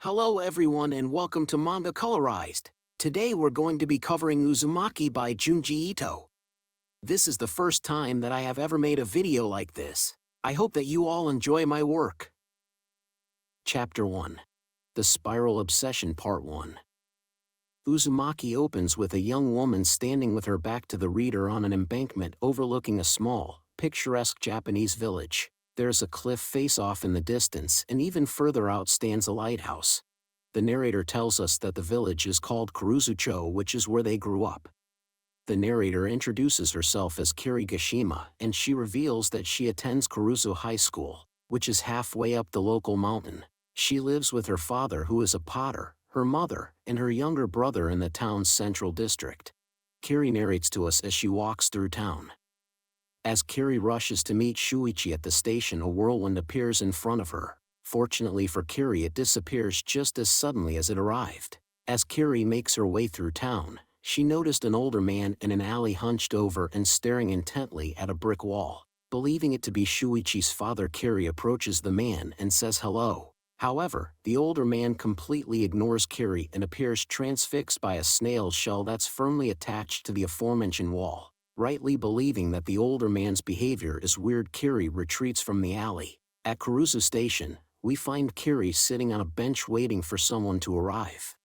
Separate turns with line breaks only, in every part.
Hello everyone and welcome to Manga Colorized. Today we're going to be covering Uzumaki by Junji Ito. This is the first time that I have ever made a video like this. I hope that you all enjoy my work. Chapter 1. The Spiral Obsession Part 1. Uzumaki opens with a young woman standing with her back to the reader on an embankment overlooking a small, picturesque Japanese village. There's a cliff face-off in the distance, and even further out stands a lighthouse. The narrator tells us that the village is called Kuruzucho, which is where they grew up. The narrator introduces herself as Kirigashima, and she reveals that she attends Kuruzu High School, which is halfway up the local mountain. She lives with her father, who is a potter, her mother, and her younger brother in the town's central district. Kiri narrates to us as she walks through town. As Kiri rushes to meet Shuichi at the station, a whirlwind appears in front of her. Fortunately for Kiri, it disappears just as suddenly as it arrived. As Kiri makes her way through town, she noticed an older man in an alley hunched over and staring intently at a brick wall. Believing it to be Shuichi's father, Kiri approaches the man and says hello. However, the older man completely ignores Kiri and appears transfixed by a snail shell that's firmly attached to the aforementioned wall. Rightly believing that the older man's behavior is weird, Kiri retreats from the alley. At Kuruzu Station, we find Kiri sitting on a bench waiting for someone to arrive.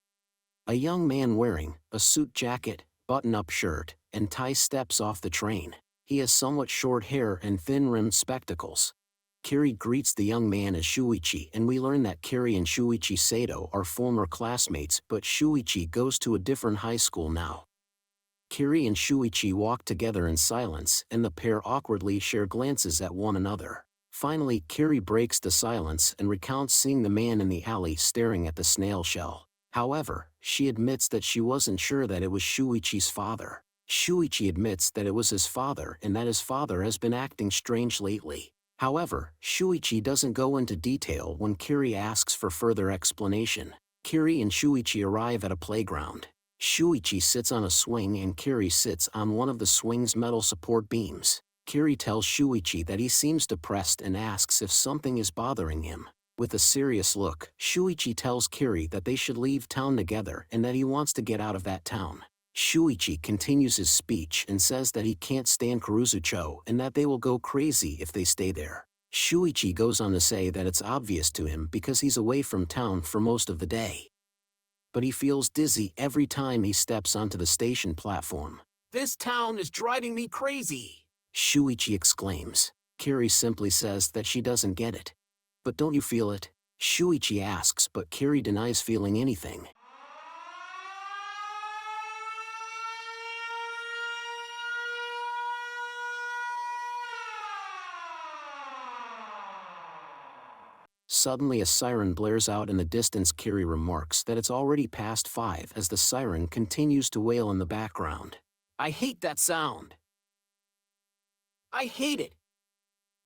A young man wearing a suit jacket, button-up shirt, and tie steps off the train. He has somewhat short hair and thin-rimmed spectacles. Kiri greets the young man as Shuichi, and we learn that Kiri and Shuichi Sato are former classmates, but Shuichi goes to a different high school now. Kiri and Shuichi walk together in silence, and the pair awkwardly share glances at one another. Finally, Kiri breaks the silence and recounts seeing the man in the alley staring at the snail shell. However, she admits that she wasn't sure that it was Shuichi's father. Shuichi admits that it was his father and that his father has been acting strange lately. However, Shuichi doesn't go into detail when Kiri asks for further explanation. Kiri and Shuichi arrive at a playground. Shuichi sits on a swing and Kiri sits on one of the swing's metal support beams. Kiri tells Shuichi that he seems depressed and asks if something is bothering him. With a serious look, Shuichi tells Kiri that they should leave town together and that he wants to get out of that town. Shuichi continues his speech and says that he can't stand Kuruzucho and that they will go crazy if they stay there. Shuichi goes on to say that it's obvious to him because he's away from town for most of the day. But he feels dizzy every time he steps onto the station platform. "This town is driving me crazy," Shuichi exclaims. Kiri simply says that she doesn't get it. "But don't you feel it?" Shuichi asks, but Kiri denies feeling anything. Suddenly a siren blares out in the distance. Kiri remarks that it's already past 5 as the siren continues to wail in the background. "I hate that sound. I hate it.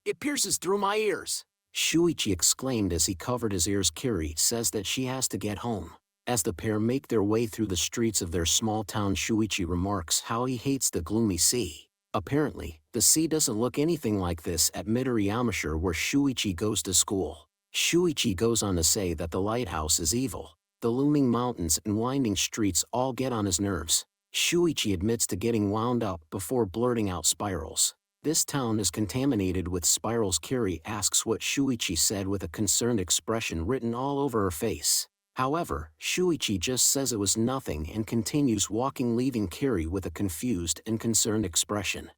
It pierces through my ears," Shuichi exclaimed as he covered his ears. Kiri says that she has to get home. As the pair make their way through the streets of their small town, Shuichi remarks how he hates the gloomy sea. Apparently, the sea doesn't look anything like this at Midoriyamashire, where Shuichi goes to school. Shuichi goes on to say that the lighthouse is evil. The looming mountains and winding streets all get on his nerves. Shuichi admits to getting wound up before blurting out spirals. "This town is contaminated with spirals." Kiri asks what Shuichi said with a concerned expression written all over her face. However, Shuichi just says it was nothing and continues walking, leaving Kiri with a confused and concerned expression.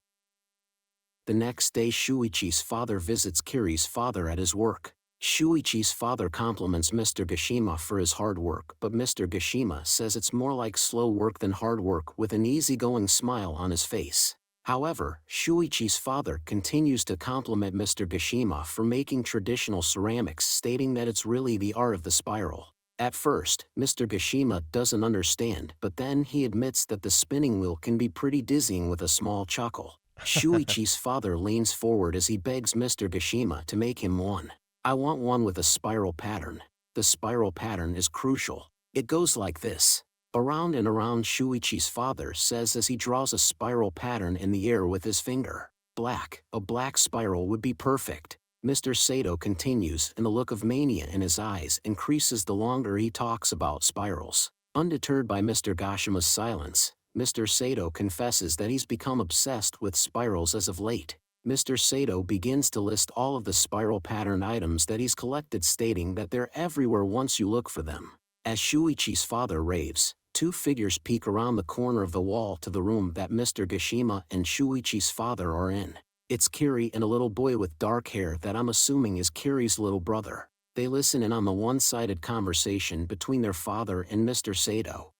The next day, Shuichi's father visits Kiri's father at his work. Shuichi's father compliments Mr. Gashima for his hard work, but Mr. Gashima says it's more like slow work than hard work, with an easygoing smile on his face. However, Shuichi's father continues to compliment Mr. Gashima for making traditional ceramics, stating that it's really the art of the spiral. At first, Mr. Gashima doesn't understand, but then he admits that the spinning wheel can be pretty dizzying with a small chuckle. Shuichi's father leans forward as he begs Mr. Gashima to make him one. "I want one with a spiral pattern. The spiral pattern is crucial. It goes like this. Around and around," Shuichi's father says as he draws a spiral pattern in the air with his finger. "Black, a black spiral would be perfect." Mr. Sato continues, and the look of mania in his eyes increases the longer he talks about spirals. Undeterred by Mr. Gashima's silence, Mr. Sato confesses that he's become obsessed with spirals as of late. Mr. Sato begins to list all of the spiral pattern items that he's collected, stating that they're everywhere once you look for them. As Shuichi's father raves, two figures peek around the corner of the wall to the room that Mr. Gashima and Shuichi's father are in. It's Kiri and a little boy with dark hair that I'm assuming is Kiri's little brother. They listen in on the one-sided conversation between their father and Mr. Sato.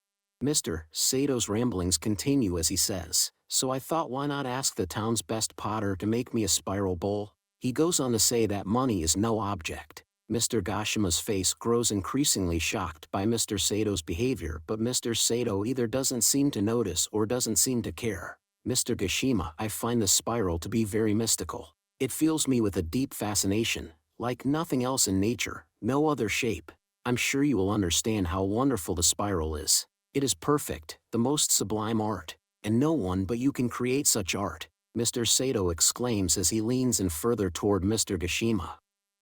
Mr. Sato's ramblings continue as he says, "So I thought, why not ask the town's best potter to make me a spiral bowl?" He goes on to say that money is no object. Mr. Gashima's face grows increasingly shocked by Mr. Sato's behavior, but Mr. Sato either doesn't seem to notice or doesn't seem to care. Mr. Gashima, I find the spiral to be very mystical. It fills me with a deep fascination, like nothing else in nature, no other shape. I'm sure you will understand how wonderful the spiral is. It is perfect, the most sublime art, and no one but you can create such art, Mr. Sato exclaims as he leans in further toward Mr. Gashima.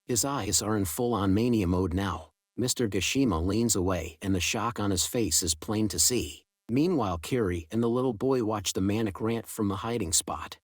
His eyes are in full-on mania mode now. Mr. Gashima leans away and the shock on his face is plain to see. Meanwhile, Kiri and the little boy watch the manic rant from the hiding spot.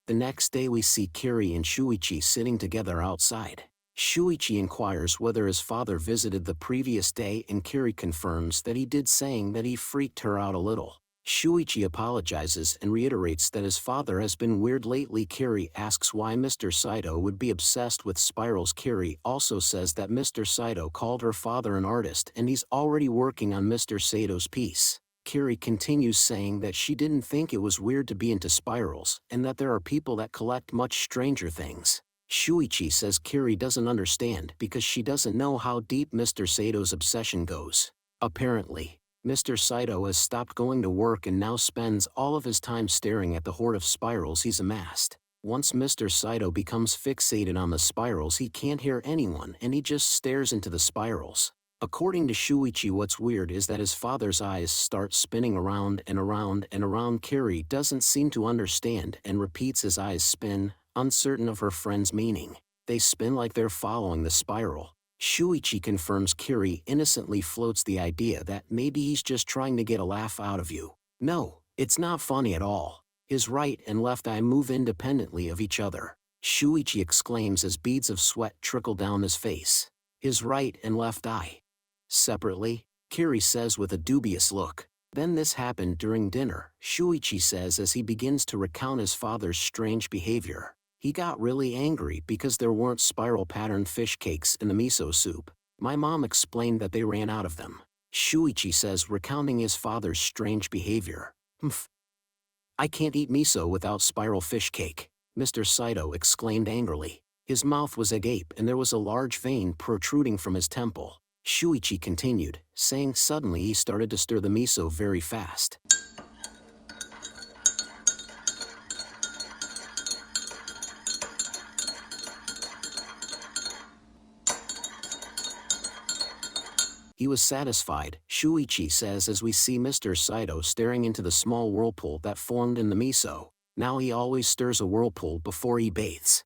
The next day we see Kiri and Shuichi sitting together outside. Shuichi inquires whether his father visited the previous day and Kiri confirms that he did, saying that he freaked her out a little. Shuichi apologizes and reiterates that his father has been weird lately. Kiri asks why Mr. Saito would be obsessed with spirals. Kiri also says that Mr. Saito called her father an artist and he's already working on Mr. Sato's piece. Kiri continues, saying that she didn't think it was weird to be into spirals and that there are people that collect much stranger things. Shuichi says Kiri doesn't understand because she doesn't know how deep Mr. Sato's obsession goes. Apparently, Mr. Saito has stopped going to work and now spends all of his time staring at the hoard of spirals he's amassed. Once Mr. Saito becomes fixated on the spirals, he can't hear anyone and he just stares into the spirals. According to Shuichi, what's weird is that his father's eyes start spinning around and around and around. Kiri doesn't seem to understand and repeats his eyes spin, uncertain of her friend's meaning. They spin like they're following the spiral. Shuichi confirms Kiri innocently floats the idea that maybe he's just trying to get a laugh out of you. No, it's not funny at all. His right and left eye move independently of each other. Shuichi exclaims as beads of sweat trickle down his face. His right and left eye. Separately, Kiri says with a dubious look. Then this happened during dinner, Shuichi says as he begins to recount his father's strange behavior. He got really angry because there weren't spiral-patterned fish cakes in the miso soup. My mom explained that they ran out of them. Shuichi says, recounting his father's strange behavior. I can't eat miso without spiral fish cake, Mr. Saito exclaimed angrily. His mouth was agape and there was a large vein protruding from his temple. Shuichi continued, saying suddenly he started to stir the miso very fast. He was satisfied, Shuichi says as we see Mr. Saito staring into the small whirlpool that formed in the miso. Now he always stirs a whirlpool before he bathes.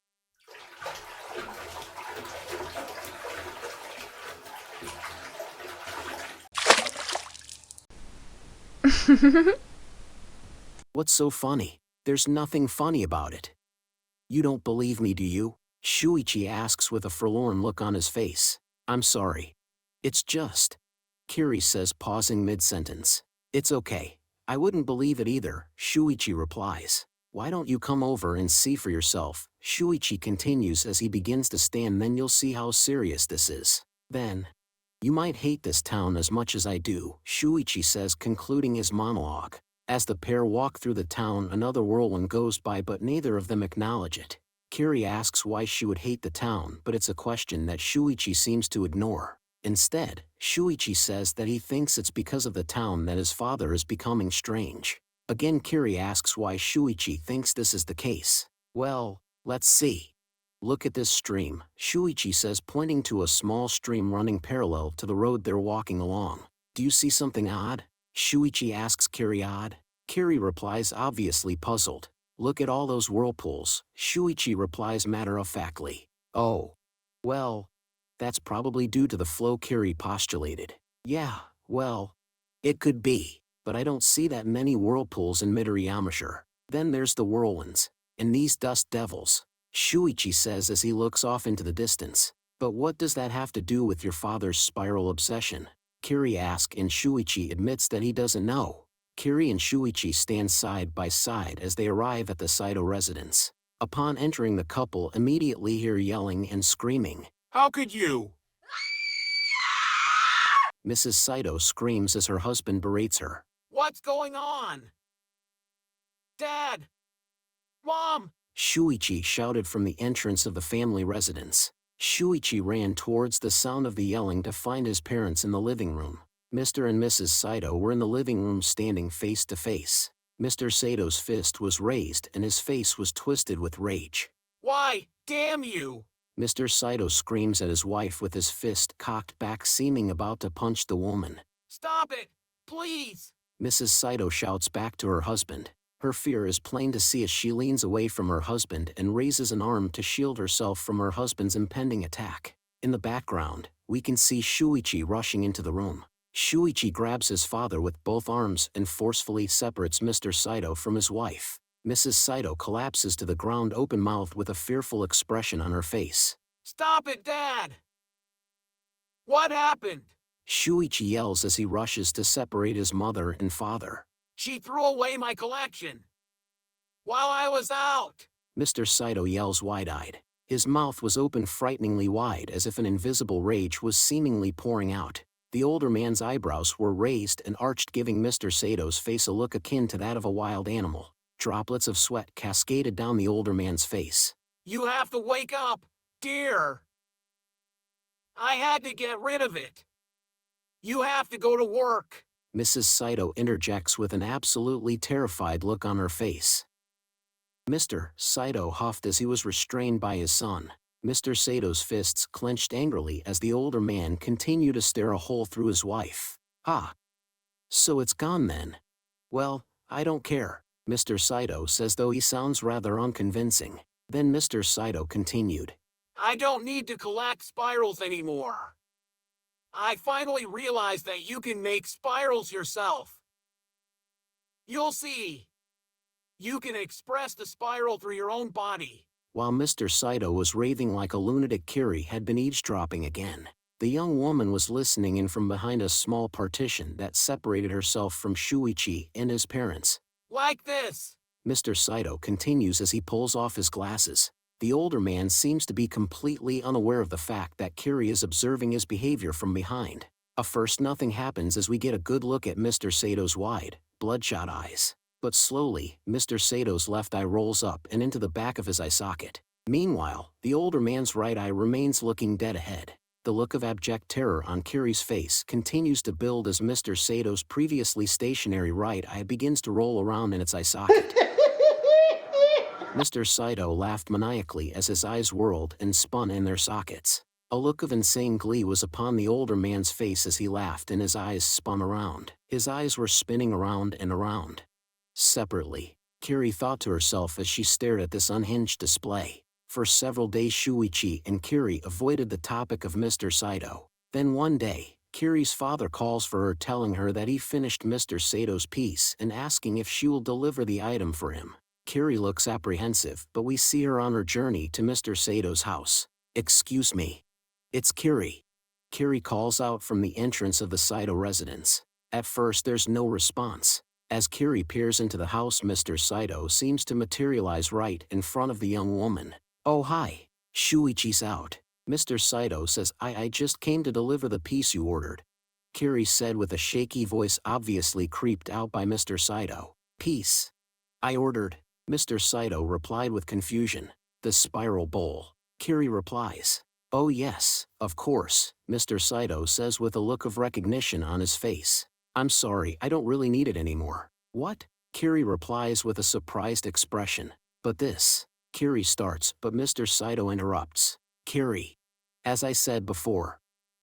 What's so funny? There's nothing funny about it. You don't believe me, do you? Shuichi asks with a forlorn look on his face. I'm sorry. It's just. Kiri says, pausing mid-sentence. It's okay. I wouldn't believe it either, Shuichi replies. Why don't you come over and see for yourself? Shuichi continues as he begins to stand. Then you'll see how serious this is. Then. You might hate this town as much as I do, Shuichi says, concluding his monologue. As the pair walk through the town, another whirlwind goes by but neither of them acknowledge it. Kiri asks why she would hate the town, but it's a question that Shuichi seems to ignore. Instead, Shuichi says that he thinks it's because of the town that his father is becoming strange. Again, Kiri asks why Shuichi thinks this is the case. Well, let's see. Look at this stream, Shuichi says, pointing to a small stream running parallel to the road they're walking along. Do you see something odd? Shuichi asks Kiri. Odd? Kiri replies, obviously puzzled. Look at all those whirlpools, Shuichi replies matter-of-factly. Oh. Well, that's probably due to the flow, Kiri postulated. Yeah, well, it could be, but I don't see that many whirlpools in Midoriyamashire. Then there's the whirlwinds, and these dust devils, Shuichi says as he looks off into the distance. But what does that have to do with your father's spiral obsession? Kiri asks, and Shuichi admits that he doesn't know. Kiri and Shuichi stand side by side as they arrive at the Saito residence. Upon entering, the couple immediately hear yelling and screaming.
How could you?
Mrs. Saito screams as her husband berates her.
What's going on? Dad! Mom!
Shuichi shouted from the entrance of the family residence. Shuichi ran towards the sound of the yelling to find his parents in the living room. Mr. and Mrs. Saito were in the living room standing face to face. Mr. Sato's fist was raised and his face was twisted with rage.
Why, damn you!
Mr. Saito screams at his wife with his fist cocked back, seeming about to punch the woman.
Stop it, please!
Mrs. Saito shouts back to her husband. Her fear is plain to see as she leans away from her husband and raises an arm to shield herself from her husband's impending attack. In the background, we can see Shuichi rushing into the room. Shuichi grabs his father with both arms and forcefully separates Mr. Saito from his wife. Mrs. Saito collapses to the ground, open-mouthed with a fearful expression on her face.
Stop it, Dad! What happened?
Shuichi yells as he rushes to separate his mother and father.
She threw away my collection while I was out!
Mr. Saito yells wide-eyed. His mouth was open frighteningly wide, as if an invisible rage was seemingly pouring out. The older man's eyebrows were raised and arched, giving Mr. Sato's face a look akin to that of a wild animal. Droplets of sweat cascaded down the older man's face.
You have to wake up, dear! I had to get rid of it. You have to go to work.
Mrs. Saito interjects with an absolutely terrified look on her face. Mr. Saito huffed as he was restrained by his son. Mr. Sato's fists clenched angrily as the older man continued to stare a hole through his wife. Ah. So it's gone then. Well, I don't care, Mr. Saito says, though he sounds rather unconvincing. Then Mr. Saito continued.
I don't need to collect spirals anymore. I finally realized that you can make spirals yourself. You'll see. You can express the spiral through your own body.
While Mr. Saito was raving like a lunatic, Kiri had been eavesdropping again. The young woman was listening in from behind a small partition that separated herself from Shuichi and his parents.
Like this.
Mr. Saito continues as he pulls off his glasses. The older man seems to be completely unaware of the fact that Kiri is observing his behavior from behind. At first, nothing happens as we get a good look at Mr. Sato's wide, bloodshot eyes. But slowly, Mr. Sato's left eye rolls up and into the back of his eye socket. Meanwhile, the older man's right eye remains looking dead ahead. The look of abject terror on Kiri's face continues to build as Mr. Sato's previously stationary right eye begins to roll around in its eye socket. Mr. Saito laughed maniacally as his eyes whirled and spun in their sockets. A look of insane glee was upon the older man's face as he laughed and his eyes spun around. His eyes were spinning around and around. Separately, Kiri thought to herself as she stared at this unhinged display. For several days Shuichi and Kiri avoided the topic of Mr. Saito. Then one day, Kiri's father calls for her, telling her that he finished Mr. Sato's piece and asking if she will deliver the item for him. Kiri looks apprehensive, but we see her on her journey to Mr. Sato's house. Excuse me. It's Kiri. Kiri calls out from the entrance of the Saito residence. At first there's no response. As Kiri peers into the house, Mr. Saito seems to materialize right in front of the young woman. Oh hi. Shuichi's out. Mr. Saito says, I just came to deliver the piece you ordered. Kiri said with a shaky voice, obviously creeped out by Mr. Saito. Piece? I ordered. Mr. Saito replied with confusion. The spiral bowl. Kiri replies. Oh yes, of course, Mr. Saito says with a look of recognition on his face. I'm sorry, I don't really need it anymore. What? Kiri replies with a surprised expression. But this. Kiri starts, but Mr. Saito interrupts. Kiri. As I said before.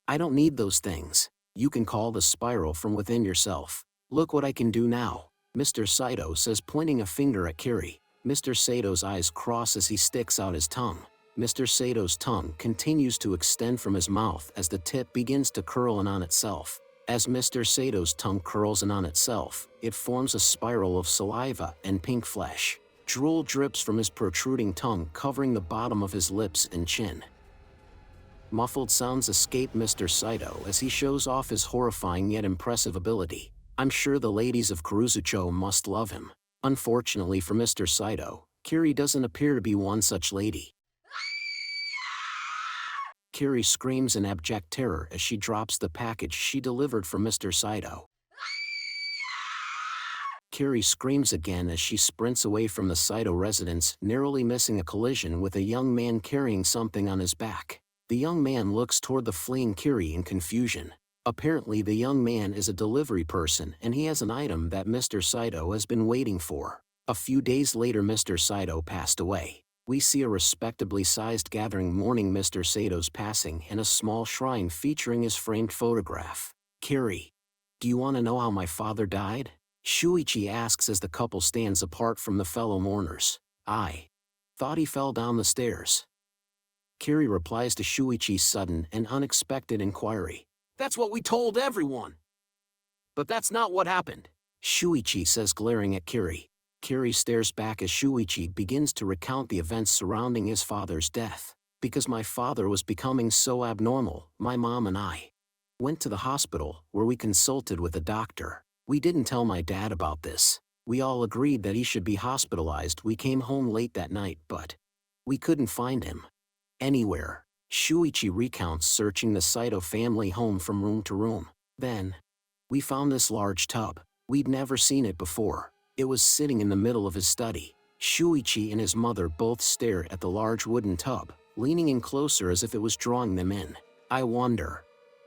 I don't need those things. You can call the spiral from within yourself. Look what I can do now. Mr. Saito says, pointing a finger at Kiri. Mr. Sato's eyes cross as he sticks out his tongue. Mr. Sato's tongue continues to extend from his mouth as the tip begins to curl in on itself. As Mr. Sato's tongue curls in on itself, it forms a spiral of saliva and pink flesh. Drool drips from his protruding tongue, covering the bottom of his lips and chin. Muffled sounds escape Mr. Saito as he shows off his horrifying yet impressive ability. I'm sure the ladies of Kuruzucho must love him. Unfortunately for Mr. Saito, Kiri doesn't appear to be one such lady. Kiri screams in abject terror as she drops the package she delivered for Mr. Saito. Kiri screams again as she sprints away from the Saito residence, narrowly missing a collision with a young man carrying something on his back. The young man looks toward the fleeing Kiri in confusion. Apparently the young man is a delivery person and he has an item that Mr. Saito has been waiting for. A few days later Mr. Saito passed away. We see a respectably sized gathering mourning Mr. Sato's passing and a small shrine featuring his framed photograph. Kiri, do you want to know how my father died? Shuichi asks as the couple stands apart from the fellow mourners. I thought he fell down the stairs. Kiri replies to Shuichi's sudden and unexpected inquiry.
That's what we told everyone. But that's not what happened.
Shuichi says, glaring at Kiri. Kiri stares back as Shuichi begins to recount the events surrounding his father's death. Because my father was becoming so abnormal, my mom and I went to the hospital, where we consulted with a doctor. We didn't tell my dad about this. We all agreed that he should be hospitalized. We came home late that night, but we couldn't find him anywhere. Shuichi recounts searching the Saito family home from room to room. Then we found this large tub. We'd never seen it before. It was sitting in the middle of his study. Shuichi and his mother both stare at the large wooden tub, leaning in closer as if it was drawing them in. I wonder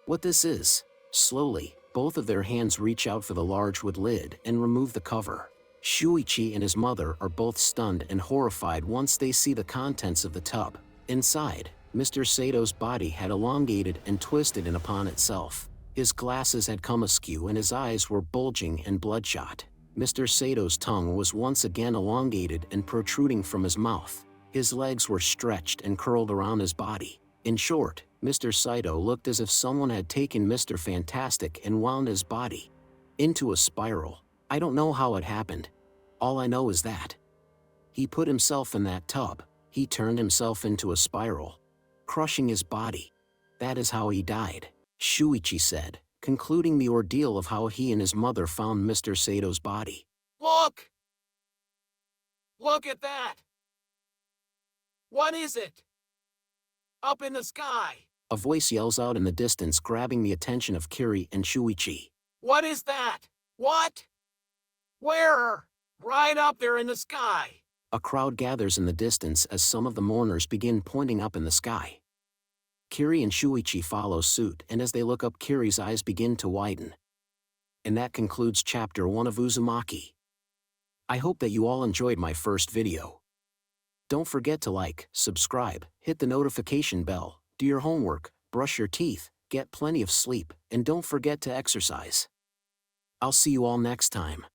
what this is. Slowly, both of their hands reach out for the large wood lid and remove the cover. Shuichi and his mother are both stunned and horrified once they see the contents of the tub. Inside, Mr. Sato's body had elongated and twisted in upon itself. His glasses had come askew and his eyes were bulging and bloodshot. Mr. Sato's tongue was once again elongated and protruding from his mouth. His legs were stretched and curled around his body. In short, Mr. Saito looked as if someone had taken Mr. Fantastic and wound his body into a spiral. I don't know how it happened. All I know is that he put himself in that tub. He turned himself into a spiral, crushing his body. That is how he died, Shuichi said, concluding the ordeal of how he and his mother found Mr. Sato's body.
Look! Look at that! What is it? Up in the sky!
A voice yells out in the distance, grabbing the attention of Kiri and Shuichi.
What is that? What? Where? Right up there in the sky!
A crowd gathers in the distance as some of the mourners begin pointing up in the sky. Kiri and Shuichi follow suit, and as they look up, Kiri's eyes begin to widen. And that concludes Chapter 1 of Uzumaki. I hope that you all enjoyed my first video. Don't forget to like, subscribe, hit the notification bell, do your homework, brush your teeth, get plenty of sleep, and don't forget to exercise. I'll see you all next time.